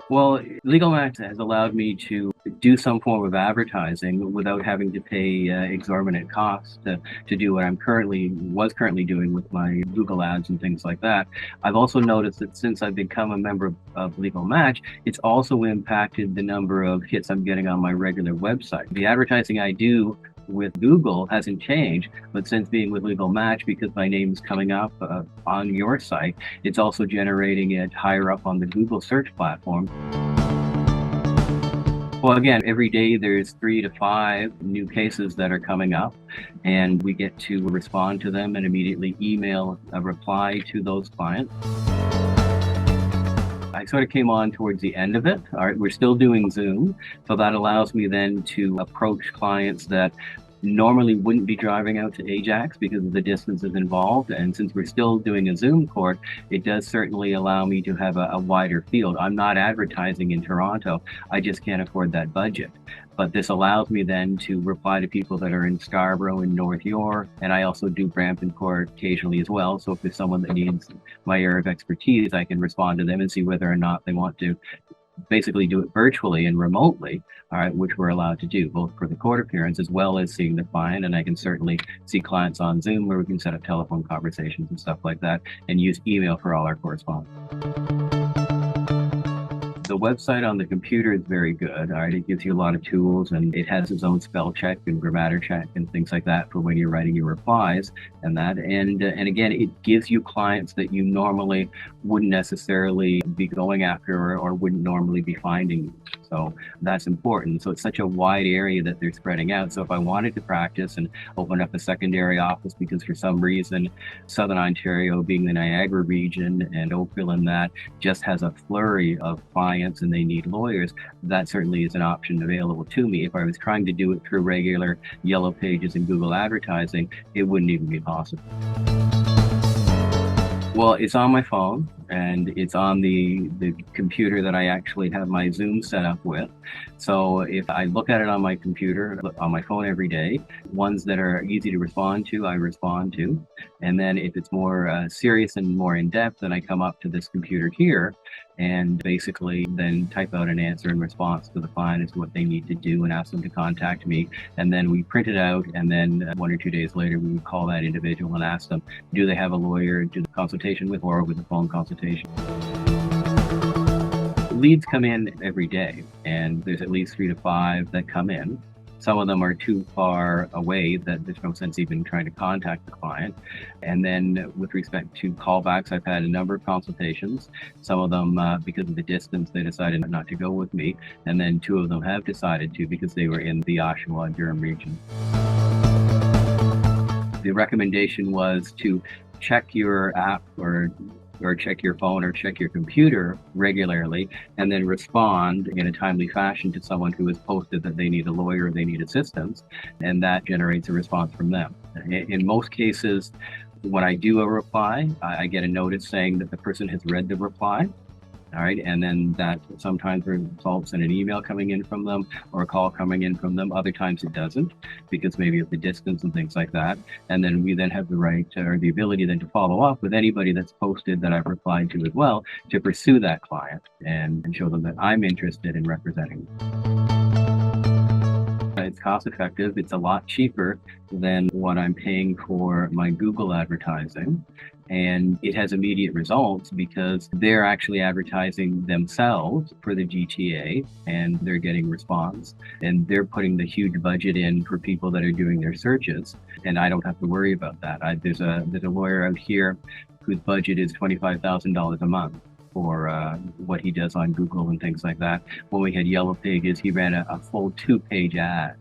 Well, LegalMatch has allowed me to do some form of advertising without having to pay exorbitant costs to do what was currently doing with my Google ads and things like that. I've also noticed that since I've become a member of LegalMatch, it's also impacted the number of hits I'm getting on my regular website. The advertising I do with Google hasn't changed, but since being with LegalMatch, because my name is coming up on your site, it's also generating it higher up on the Google search platform. Well, again, every day there's 3 to 5 new cases that are coming up, and we get to respond to them and immediately email a reply to those clients. I sort of came on towards the end of it. All right, we're still doing Zoom, so that allows me then to approach clients that normally wouldn't be driving out to Ajax because of the distances involved. And since we're still doing a Zoom court, it does certainly allow me to have a wider field. I'm not advertising in Toronto. I just can't afford that budget. But this allows me then to reply to people that are in Scarborough and North York. And I also do Brampton Court occasionally as well. So if there's someone that needs my area of expertise, I can respond to them and see whether or not they want to basically do it virtually and remotely, all right, which we're allowed to do both for the court appearance as well as seeing the client. And I can certainly see clients on Zoom where we can set up telephone conversations and stuff like that and use email for all our correspondence. The website on the computer is very good. All right, it gives you a lot of tools, and it has its own spell check and grammar check and things like that for when you're writing your replies and that. And again, it gives you clients that you normally wouldn't necessarily be going after or wouldn't normally be finding. So that's important. So it's such a wide area that they're spreading out. So if I wanted to practice and open up a secondary office because for some reason Southern Ontario, being the Niagara region, and Oakville and that just has a flurry of clients and they need lawyers, that certainly is an option available to me. If I was trying to do it through regular Yellow Pages and Google advertising, it wouldn't even be possible. Well, it's on my phone and it's on the computer that I actually have my Zoom set up with. So if I look at it on my computer, on my phone every day, ones that are easy to respond to, I respond to. And then if it's more serious and more in depth, then I come up to this computer here and basically then type out an answer in response to the client as to what they need to do and ask them to contact me. And then we print it out. And then 1 or 2 days later, we would call that individual and ask them, do they have a lawyer, do the consultation with, or with a phone consultation? Leads come in every day, and there's at least 3 to 5 that come in. Some of them are too far away that there's no sense even trying to contact the client. And then with respect to callbacks, I've had a number of consultations. Some of them, because of the distance, they decided not to go with me. And then 2 of them have decided to because they were in the Oshawa-Durham region. The recommendation was to check your app or check your phone or check your computer regularly and then respond in a timely fashion to someone who has posted that they need a lawyer or they need assistance, and that generates a response from them. In most cases, when I do a reply, I get a notice saying that the person has read the reply. All right, and then that sometimes results in an email coming in from them or a call coming in from them. Other times it doesn't, because maybe of the distance and things like that. And then we then have the right or the ability then to follow up with anybody that's posted that I've replied to as well, to pursue that client and show them that I'm interested in representing them. It's cost effective. It's a lot cheaper than what I'm paying for my Google advertising. And it has immediate results because they're actually advertising themselves for the GTA and they're getting response. And they're putting the huge budget in for people that are doing their searches. And I don't have to worry about that. There's a lawyer out here whose budget is $25,000 a month for what he does on Google and things like that. When we had Yellow Pages, he ran a full 2-page ad.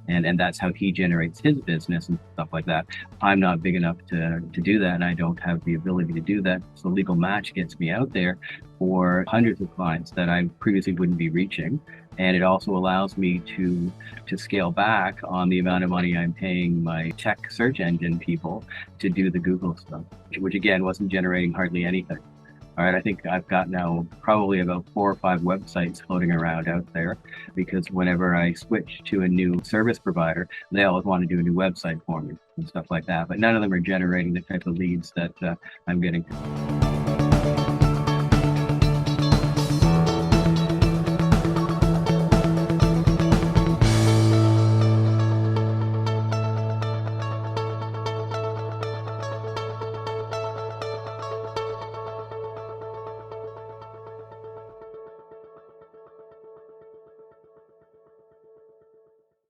And that's how he generates his business and stuff like that. I'm not big enough to do that, and I don't have the ability to do that. So LegalMatch gets me out there for hundreds of clients that I previously wouldn't be reaching. And it also allows me to scale back on the amount of money I'm paying my tech search engine people to do the Google stuff, which again wasn't generating hardly anything. All right, I think I've got now probably about 4 or 5 websites floating around out there, because whenever I switch to a new service provider, they always want to do a new website for me and stuff like that. But none of them are generating the type of leads that I'm getting.